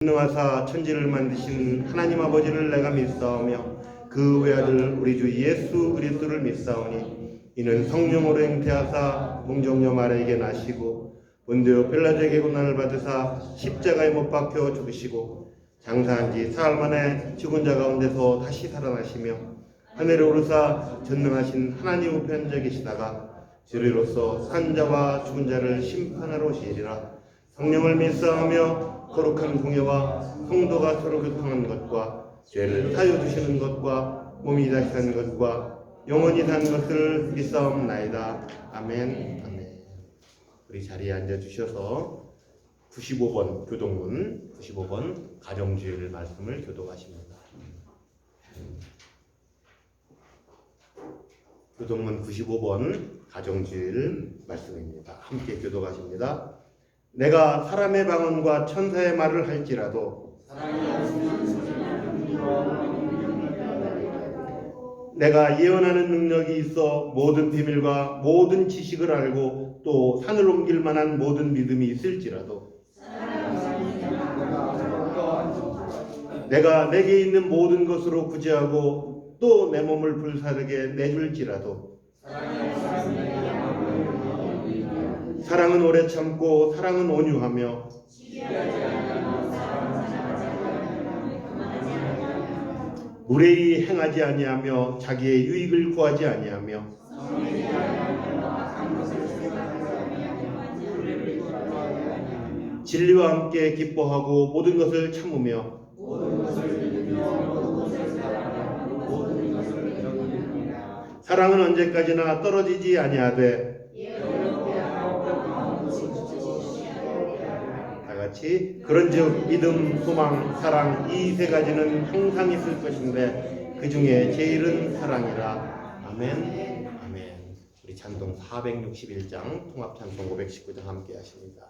전능하사 천지를 만드신 하나님 아버지를 내가 믿사오며 그 외아들 우리 주 예수 그리스도를 믿사오니 이는 성령으로 잉태하사 동정녀 마리아에게 나시고 본디오 빌라도에게 고난을 받으사 십자가에 못 박혀 죽으시고 장사한 지 사흘 만에 죽은 자 가운데서 다시 살아나시며 하늘에 오르사 전능하신 하나님 우편에 계시다가 주리로서 산 자와 죽은 자를 심판하러 오시리라. 성령을 믿사오며 거룩한 공예와 성도가 서로 교통하는 것과 죄를 사여 주시는 것과 몸이 다시 사는 것과 영원히 사는 것을 믿사옵나이다. 아멘. 아멘. 우리 자리에 앉아 주셔서 95번 교동문 95번 가정주일 말씀을 교독하십니다. 교동문 95번 가정주일 말씀입니다. 함께 교독하십니다. 내가 사람의 방언과 천사의 말을 할지라도 내가 예언하는 능력이 있어 모든 비밀과 모든 지식을 알고 또 산을 옮길 만한 모든 믿음이 있을지라도 내가 내게 있는 모든 것으로 구제하고 또 내 몸을 불사르게 내줄지라도 사랑은 오래 참고 사랑은 온유하며 무례히 행하지 아니하며 자기의 유익을 구하지 아니하며 진리와 함께 기뻐하고 모든 것을 참으며 사랑은 언제까지나 떨어지지 아니하되 다같이 그런즉 믿음, 소망, 사랑 이 세 가지는 항상 있을 것인데 그 중에 제일은 사랑이라. 아멘. 아멘. 우리 찬송 461장 통합찬송 519장 함께 하십니다.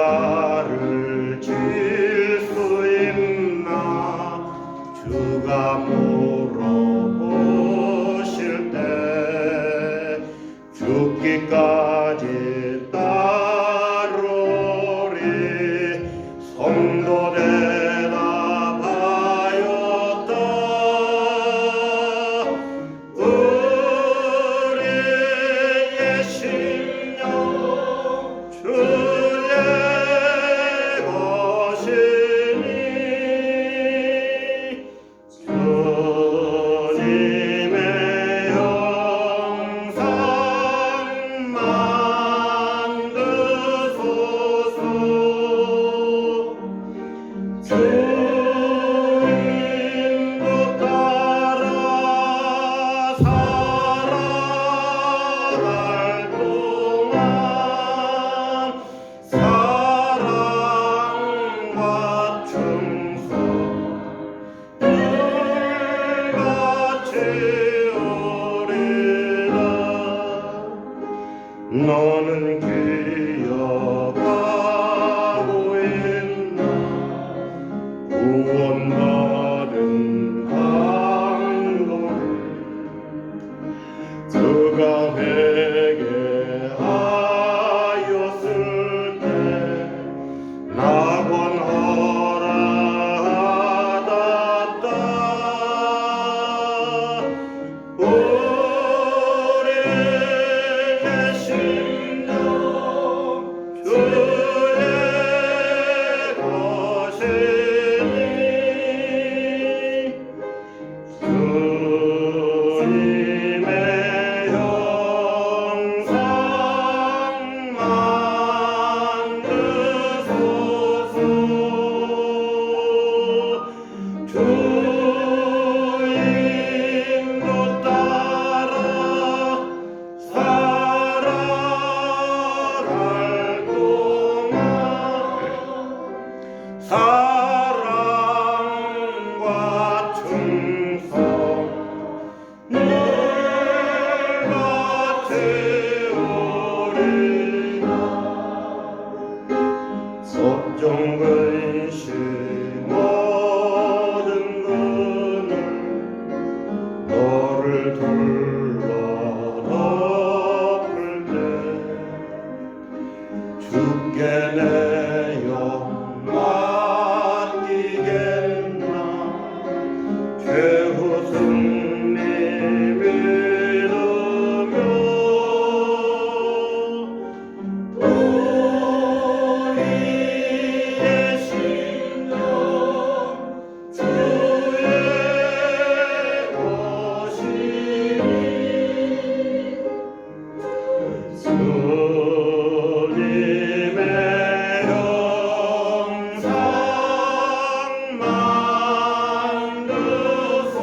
십자가를 질 수 있나 주가 물어보실 때 죽기까지 따르리. 성도 대답하였다. 우리의 심령 너는 기억하고 있나 구원받은 강도를 그가 회개하였을 때 낙원하라 하았다. 주의 것이니 종근시 모든 그늘 너를 둘러 덮을 때 주께 내 영 맡기겠나 최후 승리 믿으며 우리의 심령 주의 것이니 주님의 영상 만드소서.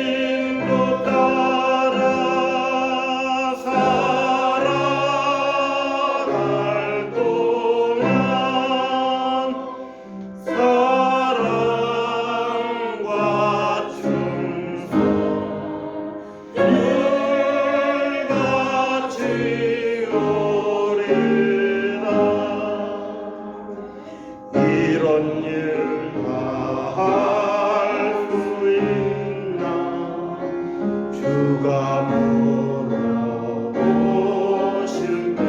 주인도 따라 살아갈 동안 사랑과 충성 늘같이 오리라. 이런 일 다 할 수 있나 주가 물어보실 때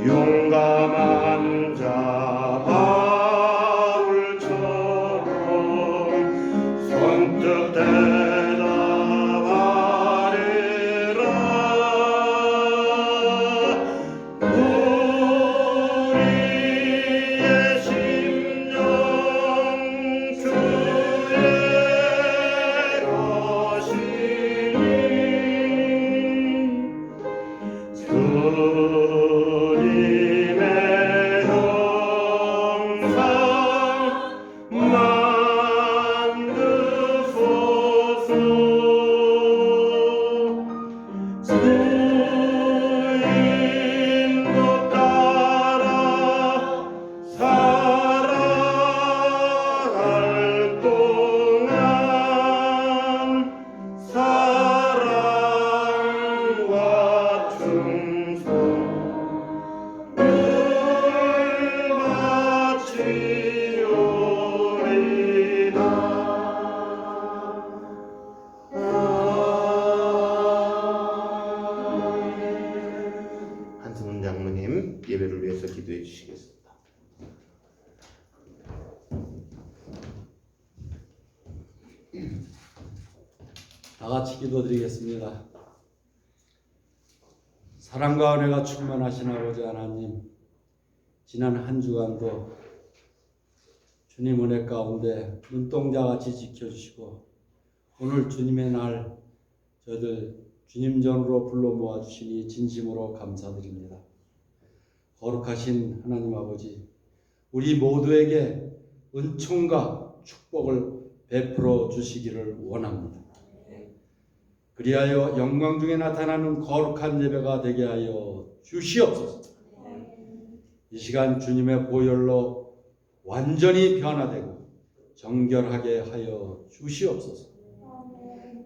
용감한 자 바울처럼 선뜻 대답하리라. 우리의 심령 주의 것이니 주님의 형상 만드소서. 주인도 따라 살아갈 동안 사랑과 충성 늘같이 오리다. 한승훈 장로님 예배를 위해서 기도해 주시겠습니다. 다 같이 기도드리겠습니다. 사랑과 은혜가 충만하신 아버지 하나님, 지난 한 주간도 주님 은혜 가운데 눈동자같이 지켜주시고 오늘 주님의 날 저희들 주님 전으로 불러 모아주시니 진심으로 감사드립니다. 거룩하신 하나님 아버지, 우리 모두에게 은총과 축복을 베풀어 주시기를 원합니다. 그리하여 영광 중에 나타나는 거룩한 예배가 되게 하여 주시옵소서. 이 시간 주님의 보혈로 완전히 변화되고 정결하게 하여 주시옵소서.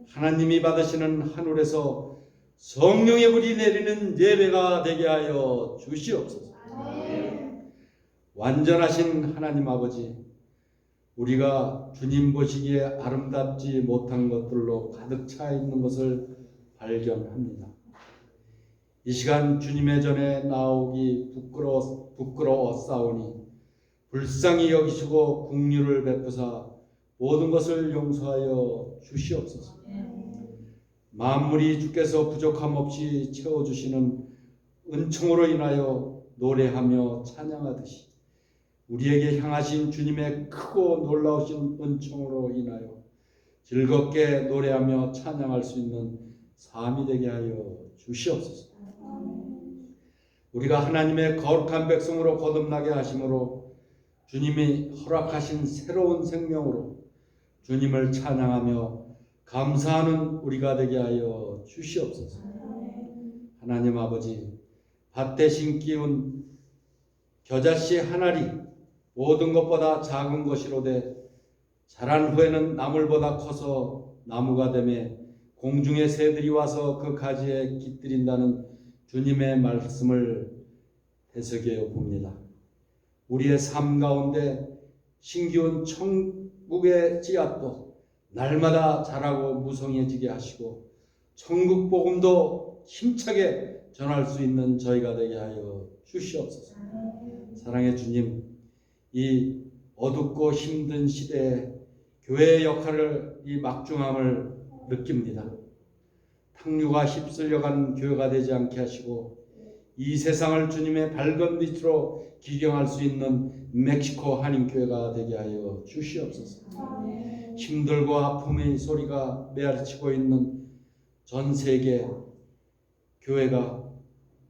하나님이 받으시는 하늘에서 성령의 불이 내리는 예배가 되게 하여 주시옵소서. 완전하신 하나님 아버지, 우리가 주님 보시기에 아름답지 못한 것들로 가득 차 있는 것을 발견합니다. 이 시간 주님의 전에 나오기 부끄러웠사오니 불쌍히 여기시고 긍휼을 베푸사 모든 것을 용서하여 주시옵소서. 만물이 주께서 부족함 없이 채워주시는 은총으로 인하여 노래하며 찬양하듯이 우리에게 향하신 주님의 크고 놀라우신 은총으로 인하여 즐겁게 노래하며 찬양할 수 있는 삶이 되게 하여 주시옵소서. 우리가 하나님의 거룩한 백성으로 거듭나게 하심으로 주님이 허락하신 새로운 생명으로 주님을 찬양하며 감사하는 우리가 되게 하여 주시옵소서. 하나님 아버지, 밭에 심기운 겨자씨 한 알이 모든 것보다 작은 것이로되 자란 후에는 나물보다 커서 나무가 되매 공중의 새들이 와서 그 가지에 깃들인다는 주님의 말씀을 해석해 봅니다. 우리의 삶 가운데 신기한 천국의 씨앗도 날마다 자라고 무성해지게 하시고 천국 복음도 힘차게 전할 수 있는 저희가 되게 하여 주시옵소서. 사랑의 주님, 이 어둡고 힘든 시대에 교회의 역할을 이 막중함을 느낍니다. 탕류가 휩쓸려간 교회가 되지 않게 하시고 이 세상을 주님의 밝은 빛으로 기경할 수 있는 멕시코 한인교회가 되게 하여 주시옵소서. 힘들고 아픔의 소리가 메아리치고 있는 전 세계 교회가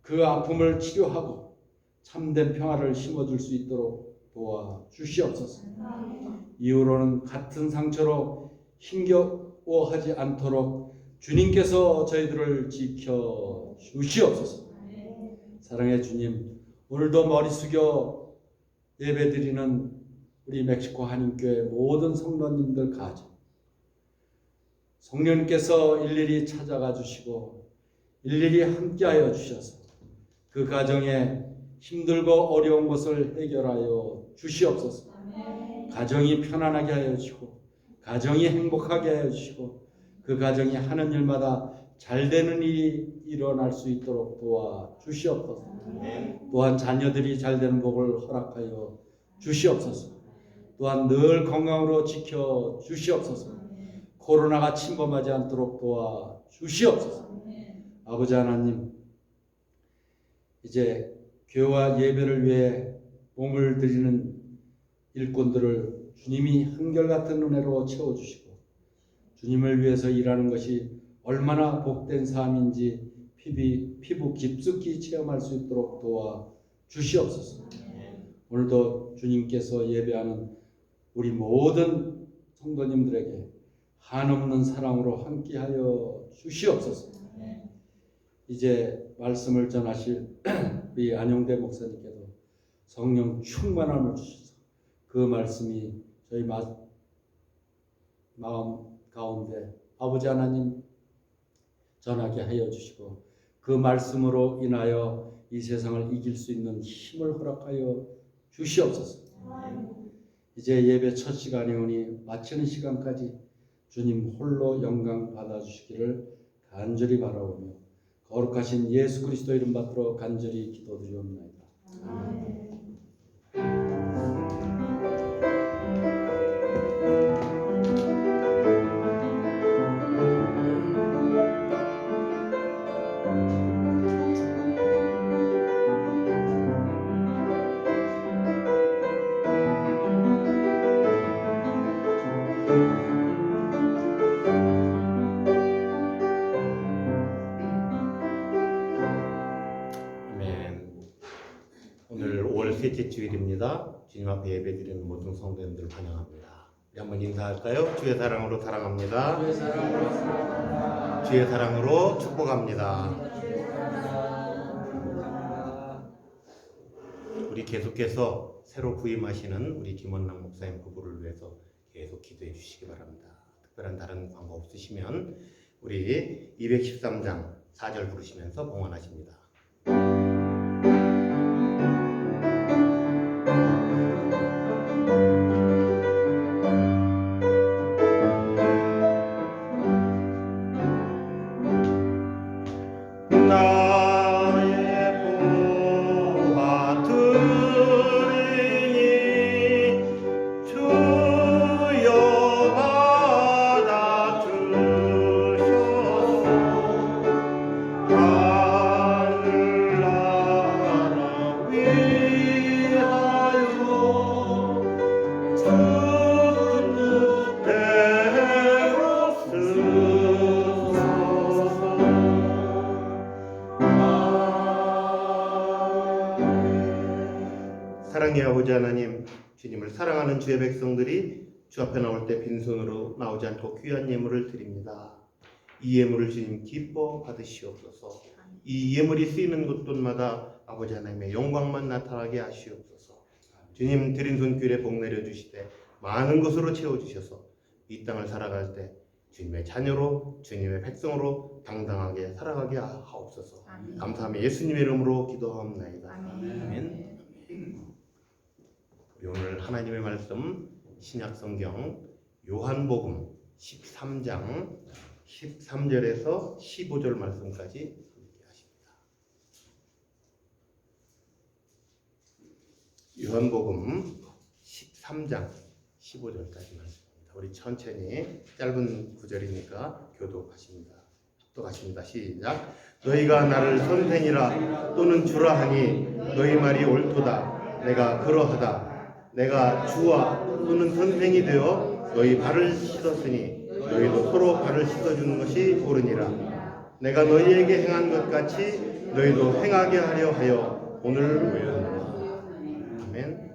그 아픔을 치료하고 참된 평화를 심어줄 수 있도록 도와 주시옵소서. 이후로는 같은 상처로 힘겨워하지 않도록 주님께서 저희들을 지켜 주시옵소서. 사랑의 주님, 오늘도 머리 숙여 예배드리는 우리 멕시코 한인교회 모든 성도님들 가정, 성령님께서 일일이 찾아가 주시고 일일이 함께하여 주셔서 그 가정에 힘들고 어려운 것을 해결하여 주시옵소서. 가정이 편안하게 하여 주시고 가정이 행복하게 하여 주시고 그 가정이 하는 일마다 잘 되는 일이 일어날 수 있도록 도와 주시옵소서. 또한 자녀들이 잘 되는 복을 허락하여 주시옵소서. 또한 늘 건강으로 지켜 주시옵소서. 코로나가 침범하지 않도록 도와 주시옵소서. 아버지 하나님, 이제 교회와 예배를 위해 몸을 드리는 일꾼들을 주님이 한결같은 은혜로 채워주시고 주님을 위해서 일하는 것이 얼마나 복된 삶인지 피부 깊숙이 체험할 수 있도록 도와 주시옵소서. 오늘도 주님께서 예배하는 우리 모든 성도님들에게 한없는 사랑으로 함께하여 주시옵소서. 이제 말씀을 전하실 우리 안용대 목사님께도 성령 충만함을 주셔서 그 말씀이 저희 마음 가운데 아버지 하나님 전하게 하여 주시고 그 말씀으로 인하여 이 세상을 이길 수 있는 힘을 허락하여 주시옵소서. 이제 예배 첫 시간이 오니 마치는 시간까지 주님 홀로 영광 받아주시기를 간절히 바라오며 거룩하신 예수 그리스도 이름 받들어 간절히 기도드리옵나이다. 아멘. 오늘 5월 셋째 주일입니다. 주님 앞에 예배드리는 모든 성도님들 환영합니다. 우리 한번 인사할까요? 주의 사랑으로 사랑합니다. 주의 사랑으로 사랑합니다. 주의 사랑으로 축복합니다. 우리 계속해서 새로 부임하시는 우리 김원남 목사님 부부를 위해서 계속 기도해 주시기 바랍니다. 특별한 다른 광고 없으시면 우리 213장 4절 부르시면서 봉헌하십니다. 사랑의 아버지 하나님, 주님을 사랑하는 주의 백성들이 주 앞에 나올 때 빈손으로 나오지 않고 귀한 예물을 드립니다. 이 예물을 주님 기뻐 받으시옵소서. 이 예물이 쓰이는 곳곳마다 아버지 하나님의 영광만 나타나게 하시옵소서. 주님 드린 손길에 복 내려주시되 많은 것으로 채워주셔서 이 땅을 살아갈 때 주님의 자녀로 주님의 백성으로 당당하게 살아가게 하옵소서. 감사하며 예수님의 이름으로 기도하옵나이다. 아멘. 우리 오늘 하나님의 말씀 신약성경 요한복음 13장 13절에서 15절 말씀까지 함께 하십니다. 요한복음 13장 15절까지 말씀입니다. 우리 천천히 짧은 구절이니까 교독하십니다. 합독하십니다. 시작. 너희가 나를 선생이라 또는 주라 하니 너희 말이 옳도다. 내가 그러하다. 내가 주와 또는 선생이 되어 너희 발을 씻었으니 너희도 서로 발을 씻어주는 것이 옳으니라. 내가 너희에게 행한 것 같이 너희도 행하게 하려 하여 오늘 외웠노라. 아멘.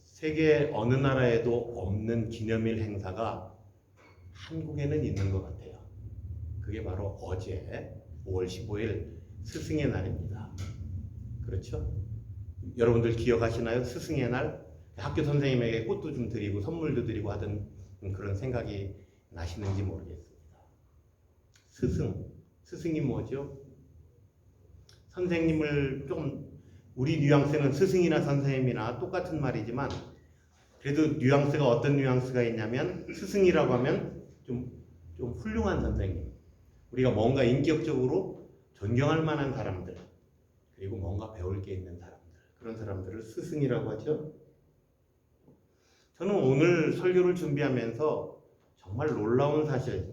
세계 어느 나라에도 없는 기념일 행사가 한국에는 있는 것 같아요. 그게 바로 어제 5월 15일 스승의 날입니다. 그렇죠? 여러분들 기억하시나요? 스승의 날? 학교 선생님에게 꽃도 좀 드리고 선물도 드리고 하던 그런 생각이 나시는지 모르겠습니다. 스승이 뭐죠? 선생님을 좀 우리 뉘앙스는 스승이나 선생님이나 똑같은 말이지만 그래도 뉘앙스가 어떤 뉘앙스가 있냐면 스승이라고 하면 좀 훌륭한 선생님, 우리가 뭔가 인격적으로 존경할 만한 사람들, 그리고 뭔가 배울 게 있는 사람들, 그런 사람들을 스승이라고 하죠. 저는 오늘 설교를 준비하면서 정말 놀라운 사실,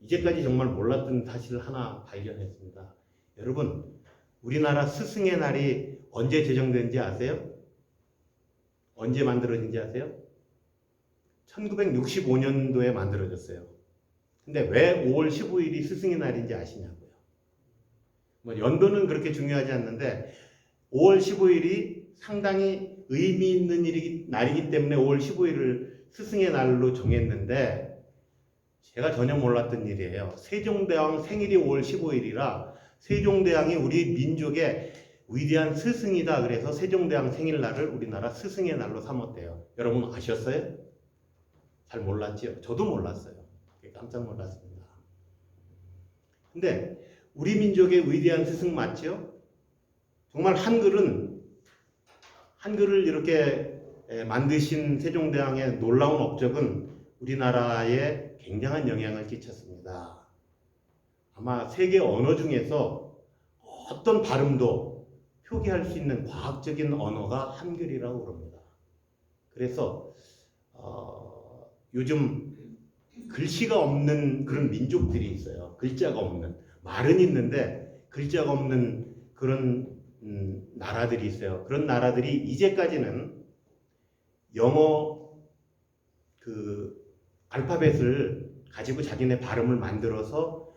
이제까지 정말 몰랐던 사실을 하나 발견했습니다. 여러분, 우리나라 스승의 날이 언제 제정된지 아세요? 언제 만들어진지 아세요? 1965년도에 만들어졌어요. 근데 왜 5월 15일이 스승의 날인지 아시냐고요? 뭐 연도는 그렇게 중요하지 않는데 5월 15일이 상당히 의미 있는 날이기 때문에 5월 15일을 스승의 날로 정했는데 제가 전혀 몰랐던 일이에요. 세종대왕 생일이 5월 15일이라 세종대왕이 우리 민족의 위대한 스승이다. 그래서 세종대왕 생일날을 우리나라 스승의 날로 삼았대요. 여러분 아셨어요? 잘 몰랐지요? 저도 몰랐어요. 깜짝 놀랐습니다. 근데 우리 민족의 위대한 스승 맞죠? 정말 한글을 이렇게 만드신 세종대왕의 놀라운 업적은 우리나라에 굉장한 영향을 끼쳤습니다. 아마 세계 언어 중에서 어떤 발음도 표기할 수 있는 과학적인 언어가 한글이라고 그럽니다. 그래서 요즘 글씨가 없는 그런 민족들이 있어요. 글자가 없는, 말은 있는데 글자가 없는 그런 나라들이 있어요. 그런 나라들이 이제까지는 영어 알파벳을 가지고 자기네 발음을 만들어서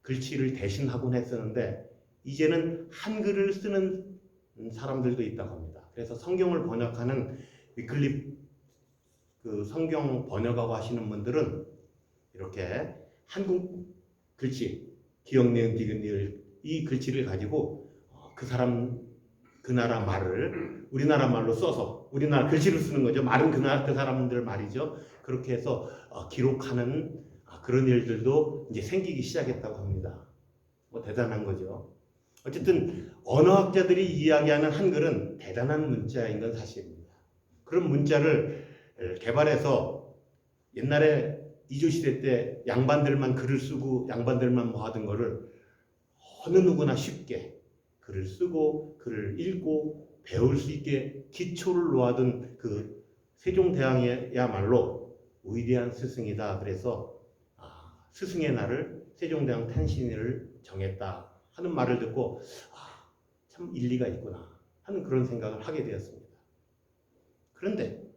글씨를 대신하곤 했었는데 이제는 한글을 쓰는 사람들도 있다고 합니다. 그래서 성경을 번역하는 위클립 성경 번역하고 하시는 분들은 이렇게 한국 글씨 기역 니은 디귿 리을 이 글씨를 가지고 그 나라 말을 우리나라 말로 써서 우리나라 글씨를 쓰는 거죠. 말은 그 사람들 말이죠. 그렇게 해서 기록하는 그런 일들도 이제 생기기 시작했다고 합니다. 뭐 대단한 거죠. 어쨌든 언어학자들이 이야기하는 한글은 대단한 문자인 건 사실입니다. 그런 문자를 개발해서 옛날에 이조시대 때 양반들만 글을 쓰고 양반들만 뭐 하던 거를 어느 누구나 쉽게 글을 쓰고 글을 읽고 배울 수 있게 기초를 놓아둔 그 세종대왕이야말로 위대한 스승이다. 그래서 스승의 날을 세종대왕 탄신일을 정했다 하는 말을 듣고 참 일리가 있구나 하는 그런 생각을 하게 되었습니다. 그런데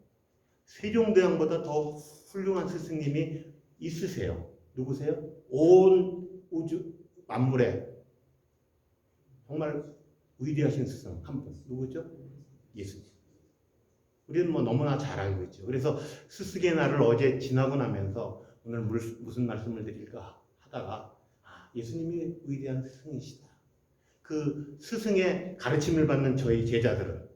세종대왕보다 더 훌륭한 스승님이 있으세요. 누구세요? 온 우주 만물에 정말 위대하신 스승 한 분. 누구죠? 예수님. 우리는 뭐 너무나 잘 알고 있죠. 그래서 스승의 날을 어제 지나고 나면서 오늘 무슨 말씀을 드릴까 하다가 예수님이 위대한 스승이시다. 그 스승의 가르침을 받는 저희 제자들은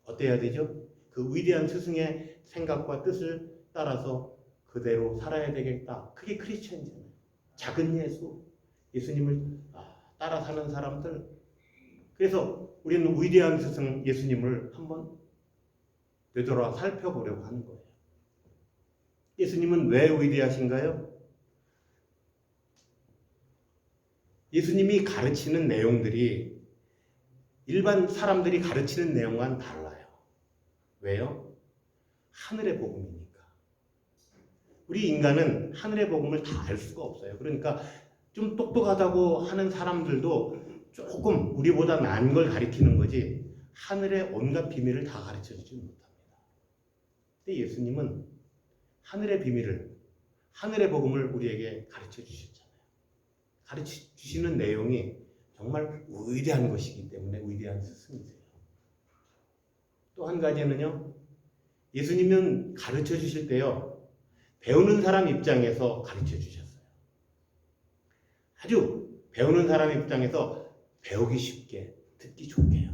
어때야 되죠? 그 위대한 스승의 생각과 뜻을 따라서 그대로 살아야 되겠다. 그게 크리스천이잖아요. 작은 예수, 예수님을 따라 사는 사람들. 그래서 우리는 위대한 스승 예수님을 한번 되돌아 살펴보려고 하는 거예요. 예수님은 왜 위대하신가요? 예수님이 가르치는 내용들이 일반 사람들이 가르치는 내용과는 달라요. 왜요? 하늘의 복음이니까. 우리 인간은 하늘의 복음을 다 알 수가 없어요. 그러니까 좀 똑똑하다고 하는 사람들도 조금 우리보다 나은 걸 가르치는 거지 하늘의 온갖 비밀을 다 가르쳐주지 못합니다. 근데 예수님은 하늘의 비밀을, 하늘의 복음을 우리에게 가르쳐 주셨잖아요. 가르쳐 주시는 내용이 정말 위대한 것이기 때문에 위대한 스승이세요. 또 한 가지는요, 예수님은 가르쳐 주실 때요, 배우는 사람 입장에서 가르쳐 주셨어요. 아주 배우는 사람 입장에서 배우기 쉽게, 듣기 좋게요.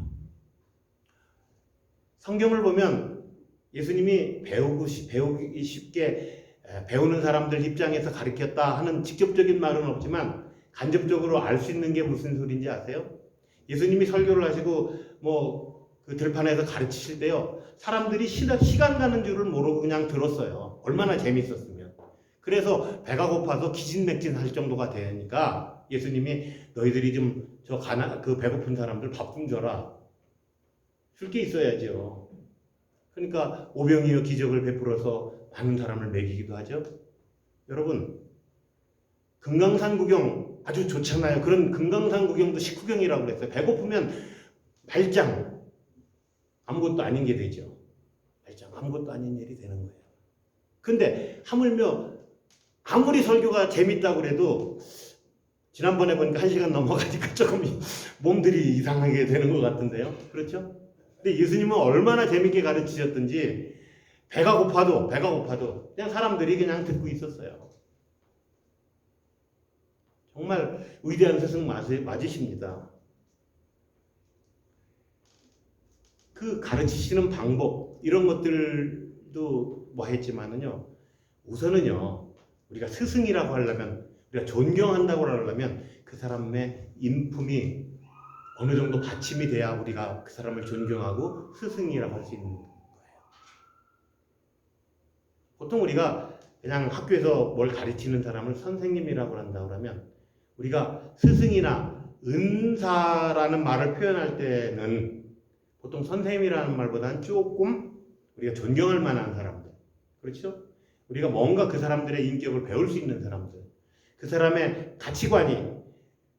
성경을 보면 예수님이 배우기 쉽게 배우는 사람들 입장에서 가르쳤다 하는 직접적인 말은 없지만 간접적으로 알 수 있는 게 무슨 소리인지 아세요? 예수님이 설교를 하시고 그 들판에서 가르치실 때요, 사람들이 시간 가는 줄을 모르고 그냥 들었어요. 얼마나 재밌었으면. 그래서 배가 고파서 기진맥진 할 정도가 되니까 예수님이 너희들이 좀 그 배고픈 사람들 밥 좀 줘라. 줄 게 있어야죠. 그러니까 오병이어 기적을 베풀어서 많은 사람을 먹이기도 하죠. 여러분, 금강산 구경 아주 좋잖아요. 그런 금강산 구경도 식후경이라고 그랬어요. 배고프면 말짱 아무것도 아닌 게 되죠. 말짱 아무것도 아닌 일이 되는 거예요. 근데 하물며 아무리 설교가 재밌다고 그래도 지난번에 보니까 1시간 넘어가니까 조금 몸들이 이상하게 되는 것 같은데요. 그렇죠? 근데 예수님은 얼마나 재밌게 가르치셨든지 배가 고파도 그냥 사람들이 그냥 듣고 있었어요. 정말 위대한 스승 맞으십니다. 그 가르치시는 방법 이런 것들도 했지만은요, 우선은요, 우리가 스승이라고 하려면, 우리가 존경한다고 하려면 그 사람의 인품이 어느 정도 받침이 돼야 우리가 그 사람을 존경하고 스승이라고 할 수 있는 거예요. 보통 우리가 그냥 학교에서 뭘 가르치는 사람을 선생님이라고 한다고 하면 우리가 스승이나 은사라는 말을 표현할 때는 보통 선생님이라는 말보다는 조금 우리가 존경할 만한 사람들, 그렇죠? 우리가 뭔가 그 사람들의 인격을 배울 수 있는 사람들, 그 사람의 가치관이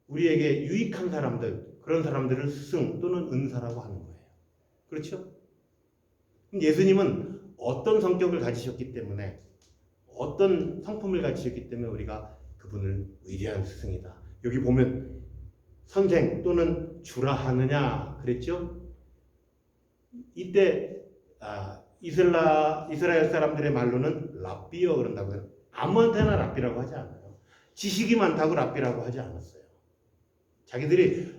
우리에게 유익한 사람들, 그런 사람들을 스승 또는 은사라고 하는 거예요. 그렇죠? 예수님은 어떤 성격을 가지셨기 때문에, 어떤 성품을 가지셨기 때문에 우리가 그분을 위대한 스승이다. 여기 보면 선생 또는 주라 하느냐 그랬죠? 이때 이스라엘 사람들의 말로는 랍비여 그런다고 해요. 아무한테나 랍비라고 하지 않아요. 지식이 많다고 랍비라고 하지 않았어요. 자기들이,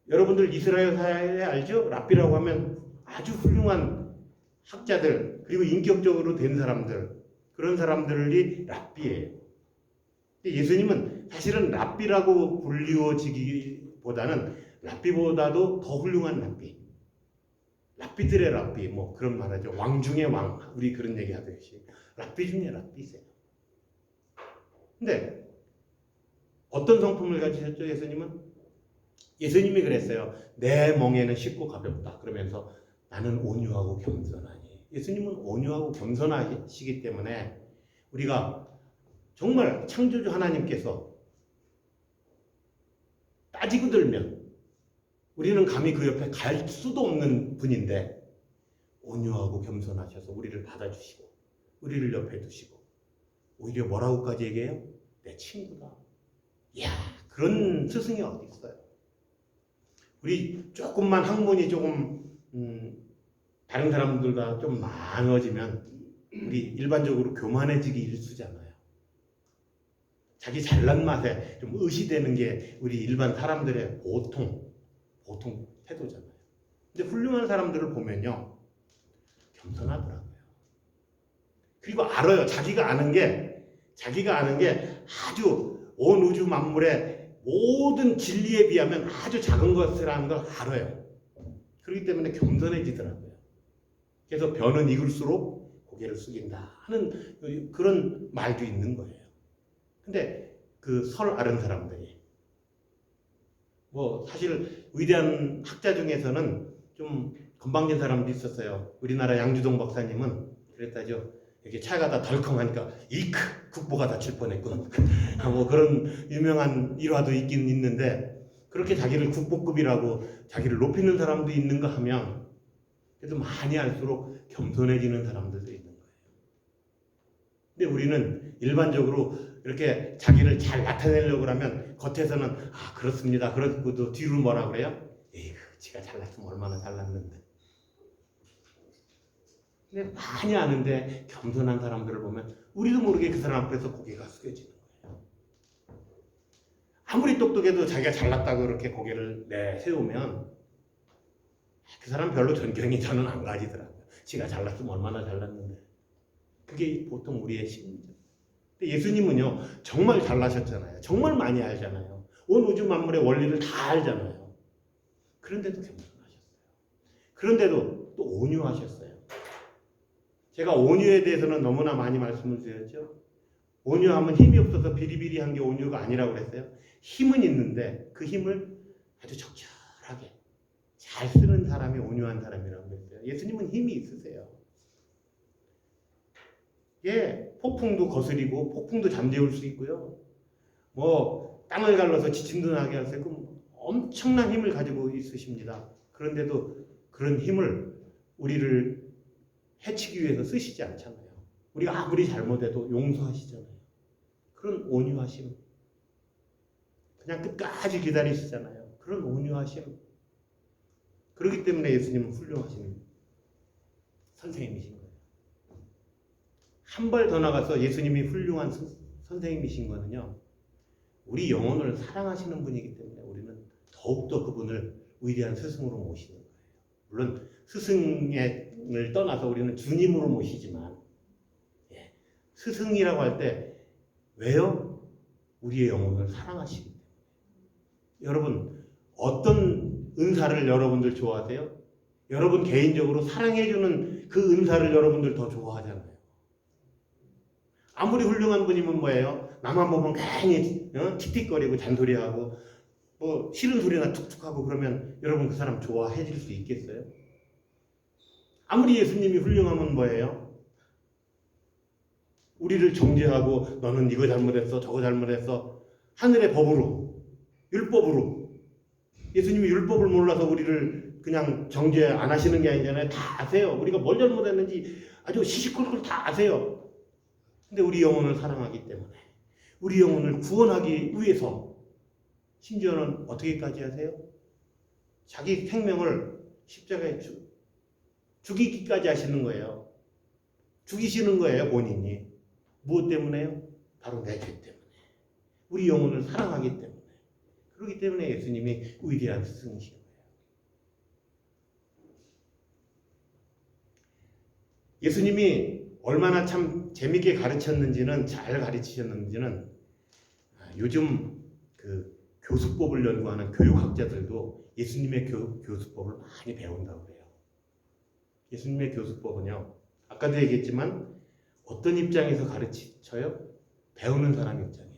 여러분들 이스라엘 사회에 알죠? 랍비라고 하면 아주 훌륭한 학자들, 그리고 인격적으로 된 사람들, 그런 사람들이 랍비예요. 예수님은 사실은 랍비라고 불리워지기보다는 랍비보다도 더 훌륭한 랍비, 랍비들의 랍비, 그런 말하죠. 왕 중의 왕, 우리 그런 얘기 하듯이 랍비 중에 랍비세요. 근데 어떤 성품을 가지셨죠, 예수님은? 예수님이 그랬어요. 내 멍에는 쉽고 가볍다. 그러면서 나는 온유하고 겸손하니. 예수님은 온유하고 겸손하시기 때문에 우리가 정말 창조주 하나님께서 따지고 들면 우리는 감히 그 옆에 갈 수도 없는 분인데 온유하고 겸손하셔서 우리를 받아주시고 우리를 옆에 두시고 오히려 뭐라고까지 얘기해요? 내 친구다. 이야, 그런 스승이 어디 있어요? 우리 조금만 학문이 조금 다른 사람들과 좀 많아지면 우리 일반적으로 교만해지기 일쑤잖아요. 자기 잘난 맛에 좀 의시되는 게 우리 일반 사람들의 보통 보통 태도잖아요. 근데 훌륭한 사람들을 보면요, 겸손하더라고요. 그리고 알아요. 자기가 아는 게 아주 온 우주 만물의 모든 진리에 비하면 아주 작은 것이라는 걸 알아요. 그렇기 때문에 겸손해지더라고요. 그래서 벼는 익을수록 고개를 숙인다 하는 그런 말도 있는 거예요. 근데 그 설 아는 사람들이 뭐 사실 위대한 학자 중에서는 좀 건방진 사람도 있었어요. 우리나라 양주동 박사님은 그랬다죠. 이렇게 차가 다 덜컹하니까 이크 국보가 다칠 뻔했군. 뭐 그런 유명한 일화도 있긴 있는데, 그렇게 자기를 국보급이라고 자기를 높이는 사람도 있는가 하면, 그래도 많이 할수록 겸손해지는 사람들도 있는 거예요. 근데 우리는 일반적으로 이렇게 자기를 잘 나타내려고 하면 겉에서는 아 그렇습니다. 그렇고도 뒤로 뭐라 그래요? 에이, 지가 잘났으면 얼마나 잘났는데. 근데 많이 아는데 겸손한 사람들을 보면 우리도 모르게 그 사람 앞에서 고개가 숙여지는 거예요. 아무리 똑똑해도 자기가 잘났다고 그렇게 고개를 세우면 그 사람 별로 존경이 저는 안 가지더라고요. 지가 잘났으면 얼마나 잘났는데. 그게 보통 우리의 심리죠. 근데 예수님은요, 정말 잘나셨잖아요. 정말 많이 알잖아요. 온 우주 만물의 원리를 다 알잖아요. 그런데도 겸손하셨어요. 그런데도 또 온유하셨어요. 제가 온유에 대해서는 너무나 많이 말씀을 드렸죠. 온유하면 힘이 없어서 비리비리한 게 온유가 아니라고 그랬어요. 힘은 있는데 그 힘을 아주 적절하게 잘 쓰는 사람이 온유한 사람이라고 그랬어요. 예수님은 힘이 있으세요. 예, 폭풍도 거스리고 폭풍도 잠재울 수 있고요. 뭐 땅을 갈라서 지진도 나게 할 수 있고 엄청난 힘을 가지고 있으십니다. 그런데도 그런 힘을 우리를 해치기 위해서 쓰시지 않잖아요. 우리가 아무리 잘못해도 용서하시잖아요. 그런 온유하심. 그냥 끝까지 기다리시잖아요. 그런 온유하심. 그렇기 때문에 예수님은 훌륭하신 선생님이신 거예요. 한 발 더 나가서 예수님이 훌륭한 선생님이신 거는요, 우리 영혼을 사랑하시는 분이기 때문에 우리는 더욱더 그분을 위대한 스승으로 모시는 거예요. 물론 스승을 떠나서 우리는 주님으로 모시지만, 스승이라고 할 때 왜요? 우리의 영혼을 사랑하시기 때문에. 여러분, 어떤 은사를 여러분들 좋아하세요? 여러분 개인적으로 사랑해주는 그 은사를 여러분들 더 좋아하잖아요. 아무리 훌륭한 분이면 뭐예요? 나만 보면 괜히 틱틱거리고 잔소리하고 뭐 싫은 소리나 툭툭하고 그러면 여러분 그 사람 좋아해 줄 수 있겠어요? 아무리 예수님이 훌륭하면 뭐예요? 우리를 정죄하고 너는 이거 잘못했어 저거 잘못했어 하늘의 법으로 율법으로, 예수님이 율법을 몰라서 우리를 그냥 정죄 안 하시는 게 아니잖아요. 다 아세요. 우리가 뭘 잘못했는지 아주 시시콜콜 다 아세요. 근데 우리 영혼을 사랑하기 때문에, 우리 영혼을 구원하기 위해서 심지어는 어떻게까지 하세요? 자기 생명을 십자가에 죽이기까지 하시는 거예요. 죽이시는 거예요, 본인이. 무엇 때문에요? 바로 내 죄 때문에. 우리 영혼을 사랑하기 때문에. 그렇기 때문에 예수님이 위대한 스승이신 거예요. 예수님이 얼마나 참 재밌게 가르쳤는지는, 잘 가르치셨는지는 요즘 그 교수법을 연구하는 교육학자들도 예수님의 교수법을 많이 배운다고 해요. 예수님의 교수법은요, 아까도 얘기했지만 어떤 입장에서 가르쳐요? 배우는 사람 입장에서.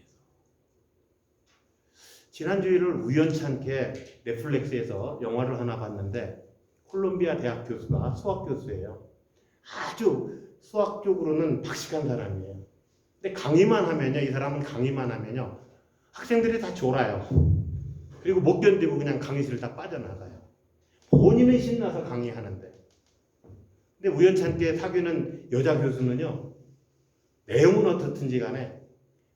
지난 주일을 우연찮게 넷플릭스에서 영화를 하나 봤는데, 콜롬비아 대학 교수가 수학 교수예요. 아주 수학 쪽으로는 박식한 사람이에요. 근데 강의만 하면요, 이 사람은 강의만 하면요, 학생들이 다 졸아요. 그리고 못 견디고 그냥 강의실을 다 빠져나가요. 본인은 신나서 강의하는데. 근데 우연찮게 사귀는 여자 교수는요, 내용은 어떻든지 간에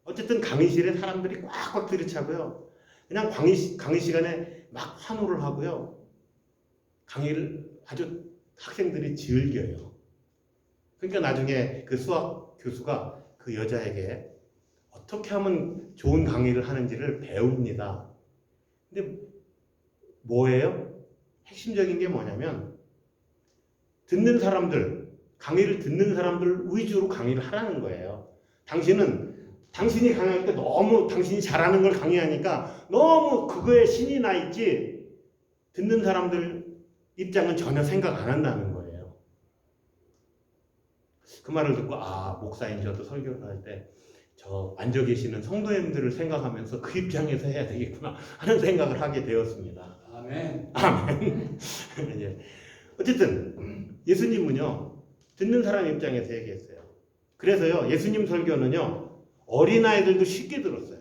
어쨌든 강의실에 사람들이 꽉꽉 들이차고요, 그냥 강의 시간에 막 환호를 하고요, 강의를 아주 학생들이 즐겨요. 그러니까 나중에 그 수학 교수가 그 여자에게 어떻게 하면 좋은 강의를 하는지를 배웁니다. 근데 뭐예요? 핵심적인 게 뭐냐면 듣는 사람들, 강의를 듣는 사람들 위주로 강의를 하라는 거예요. 당신이 강의할 때 너무 당신이 잘하는 걸 강의하니까 너무 그거에 신이 나 있지 듣는 사람들 입장은 전혀 생각 안 한다는 거예요. 그 말을 듣고 목사인 저도 설교를 할 때 저 앉아 계시는 성도님들을 생각하면서 그 입장에서 해야 되겠구나 하는 생각을 하게 되었습니다. 아멘. 아멘. 예. 어쨌든 예수님은요 듣는 사람 입장에서 얘기했어요. 그래서요 예수님 설교는요 어린아이들도 쉽게 들었어요.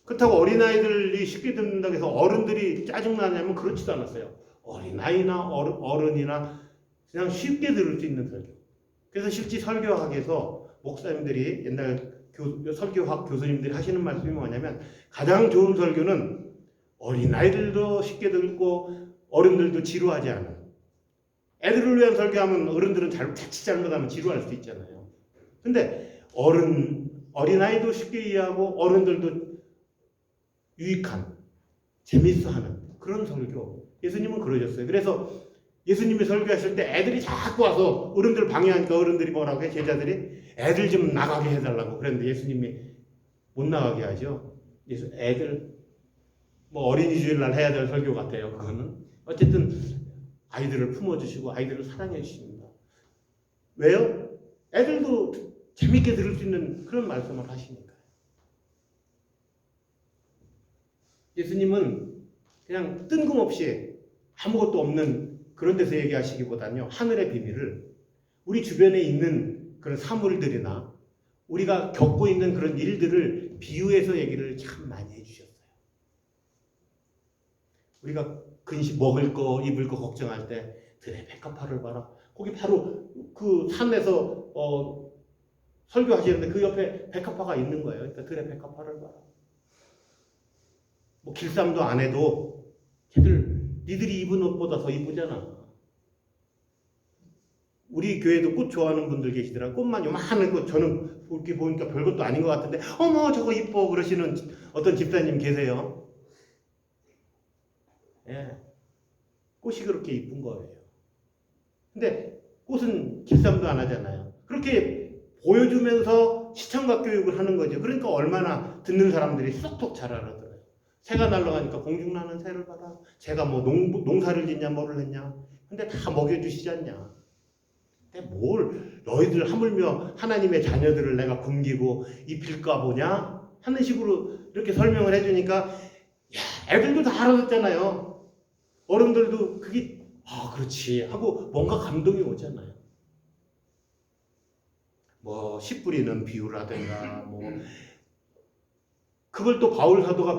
그렇다고 어린아이들이 쉽게 듣는다고 해서 어른들이 짜증나냐면 그렇지도 않았어요. 어린아이나 어른이나 그냥 쉽게 들을 수 있는 설교. 그래서 실제 설교학에서 목사님들이 옛날 설교학 교수님들이 하시는 말씀이 뭐냐면 가장 좋은 설교는 어린아이들도 쉽게 듣고 어른들도 지루하지 않은, 애들을 위한 설교하면 어른들은 자칫 잘못하면 지루할 수 있잖아요. 근데 어린아이도 쉽게 이해하고 어른들도 유익한, 재밌어하는 그런 설교. 예수님은 그러셨어요. 그래서 예수님이 설교하실 때 애들이 자꾸 와서 어른들 방해하니까 어른들이 뭐라고 해? 제자들이 애들 좀 나가게 해달라고 그랬는데 예수님이 못 나가게 하죠. 애들 어린이주일 날 해야 될 설교 같아요. 그거는 어쨌든 아이들을 품어주시고 아이들을 사랑해 주십니다. 왜요? 애들도 재밌게 들을 수 있는 그런 말씀을 하시니까요. 예수님은 그냥 뜬금없이 아무것도 없는 그런 데서 얘기하시기보다는요, 하늘의 비밀을 우리 주변에 있는 그런 사물들이나 우리가 겪고 있는 그런 일들을 비유해서 얘기를 참 많이 해주셨어요. 우리가 근심 먹을 거 입을 거 걱정할 때 들의 백합화를 봐라. 거기 바로 그 산에서 설교하시는데 그 옆에 백합화가 있는 거예요. 그러니까 들의 백합화를 봐라. 뭐 길쌈도 안 해도 니들이 입은 옷보다 더 이쁘잖아. 우리 교회도 꽃 좋아하는 분들 계시더라고요. 꽃만 요만한 꽃, 저는 이렇게 보니까 별것도 아닌 것 같은데 어머 저거 이뻐 그러시는 어떤 집사님 계세요. 예, 꽃이 그렇게 이쁜 거예요. 근데 꽃은 길쌈도 안 하잖아요. 그렇게 보여주면서 시청각 교육을 하는 거죠. 그러니까 얼마나 듣는 사람들이 쏙쏙 잘 알아들어요. 새가 날아가니까 공중나는 새를 봐라. 새가 뭐 농사를 짓냐 뭐를 했냐. 근데 다 먹여주시지 않냐. 근데 뭘 너희들 하물며 하나님의 자녀들을 내가 굶기고 입힐까 보냐 하는 식으로 이렇게 설명을 해주니까 야, 애들도 다 알아듣잖아요. 어른들도 그게 그렇지 하고 뭔가 감동이 오잖아요. 뭐 씨 뿌리는 비유라든가 뭐 그걸 또 바울 사도가